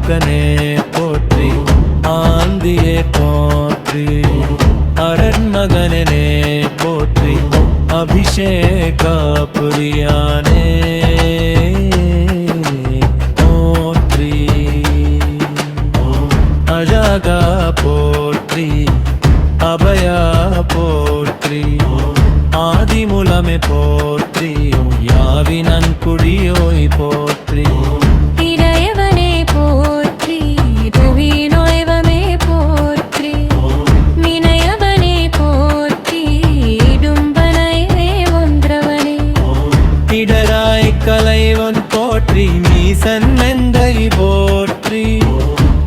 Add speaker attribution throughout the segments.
Speaker 1: அரக்கனே போற்றி ஆந்தியே போற்றி அரண்மகனே போற்றி அபிஷேக புரியானே போற்றி அழகா போற்றி அபயா போற்றி ஆதிமூலமே போற்றி யாவினன் குடியோய் போற்றி
Speaker 2: இறைவனே போற்றி ரவி நோய்வமே போற்றி வினயவனே போற்றி இடும்பனையே ஒன்றவனே
Speaker 1: இடராய் கலைவன் போற்றி மீசன் மெந்தை போற்றி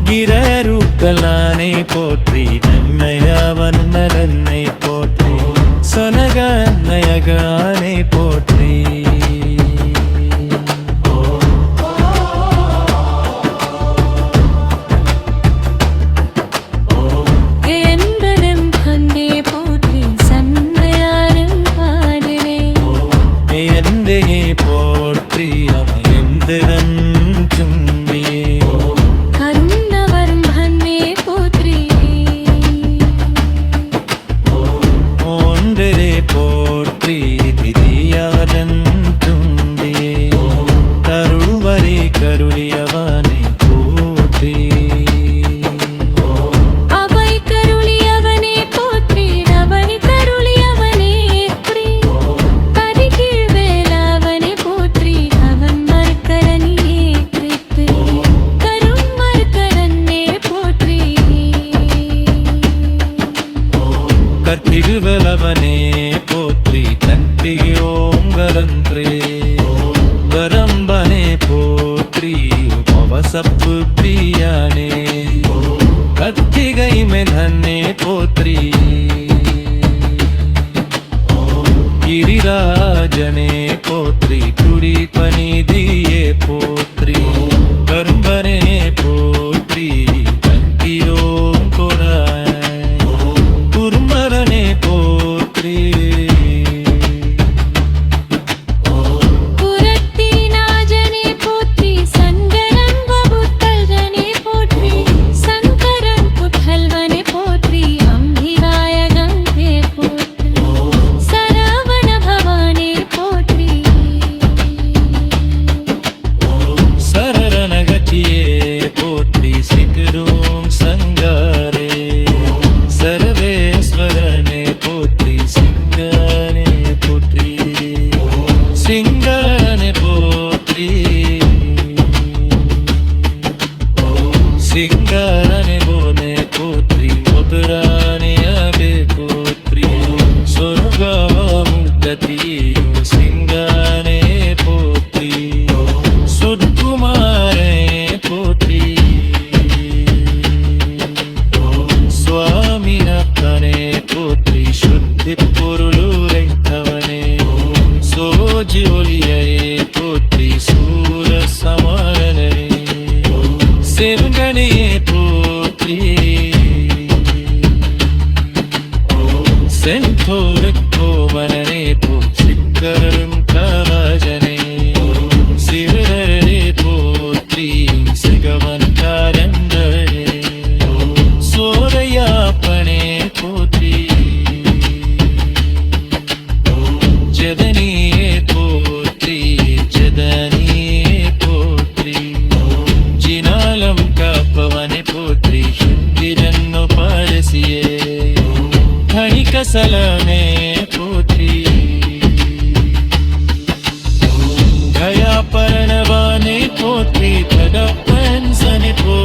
Speaker 1: கிரருக்கலானை போற்றி நன்மையவன் நலனை போற்றி சொனக நயகானை போற்றி போற்றி அமயந்திரன் சும்பி
Speaker 2: கருணவரம் பன்னே போற்றி
Speaker 1: ஒன்றரே போற்றி திதியாரன் தும்பி கருள்வரே கருளியவனை போற்றி
Speaker 2: அவை கருளியவனே போற்றி ரவணி கருளியவனே போற்றி கரிகீழ் வேலவனே போற்றி அவன் மர்க்கரனியே கிறித்து கரும் மர்க்கரன்னே போற்றி
Speaker 1: கத்திருவலவனே போற்றி தட்டி ஓங்கரன்றே வரம்பனே போற்றி பவசப்பு பிரியானே கத்திகை மெதன்னே போற்றி கிரிராஜனே போற்றி குடி பனிதியே போற்றி கரும்பனே போற்றி கங்கியோம் கொடாய் குருமரனே போற்றி
Speaker 2: புரத்தி நாஜனே போற்றி சங்கரன் வபுத்தல்வனே போற்றி சங்கரன் புத்தல்வனே போற்றி அம்பிகாயகந்தே போற்றி சரவண பவானே போற்றி
Speaker 1: சரணகட்டியே போற்றி சிகரோம் சங்காரே சர்வேஸ்வரனே போற்றி சிங்கனே போற்றி சிங்கனே போற்றி சிங்கரனே போனே போற்றி மதுரானே அபே போற்றி சொர்க்கமுக்தி சிங்கனே போற்றி சுத்குமாரே போற்றி சுவாமினப்பனே போற்றி சுத்தி பொருளுரைத்தவனே சோஜியொலியே போற்றி சூர சமாரனே செங்கனே போற்றி செந்தோரு கோவனே போற்றி கரும் கவஜனே சிறரே போற்றி சிகவன் காரந்தரே சோரையாப்பனே போற்றி ஜதனியே போற்றி ஜதனியே போற்றி ஜினாலம் காப்பவனே போற்றி சுந்திரன்னு பாரசியே கணிகசலமே போற்றி கயா பரணவானே போற்றி தகப்பன் சனி போ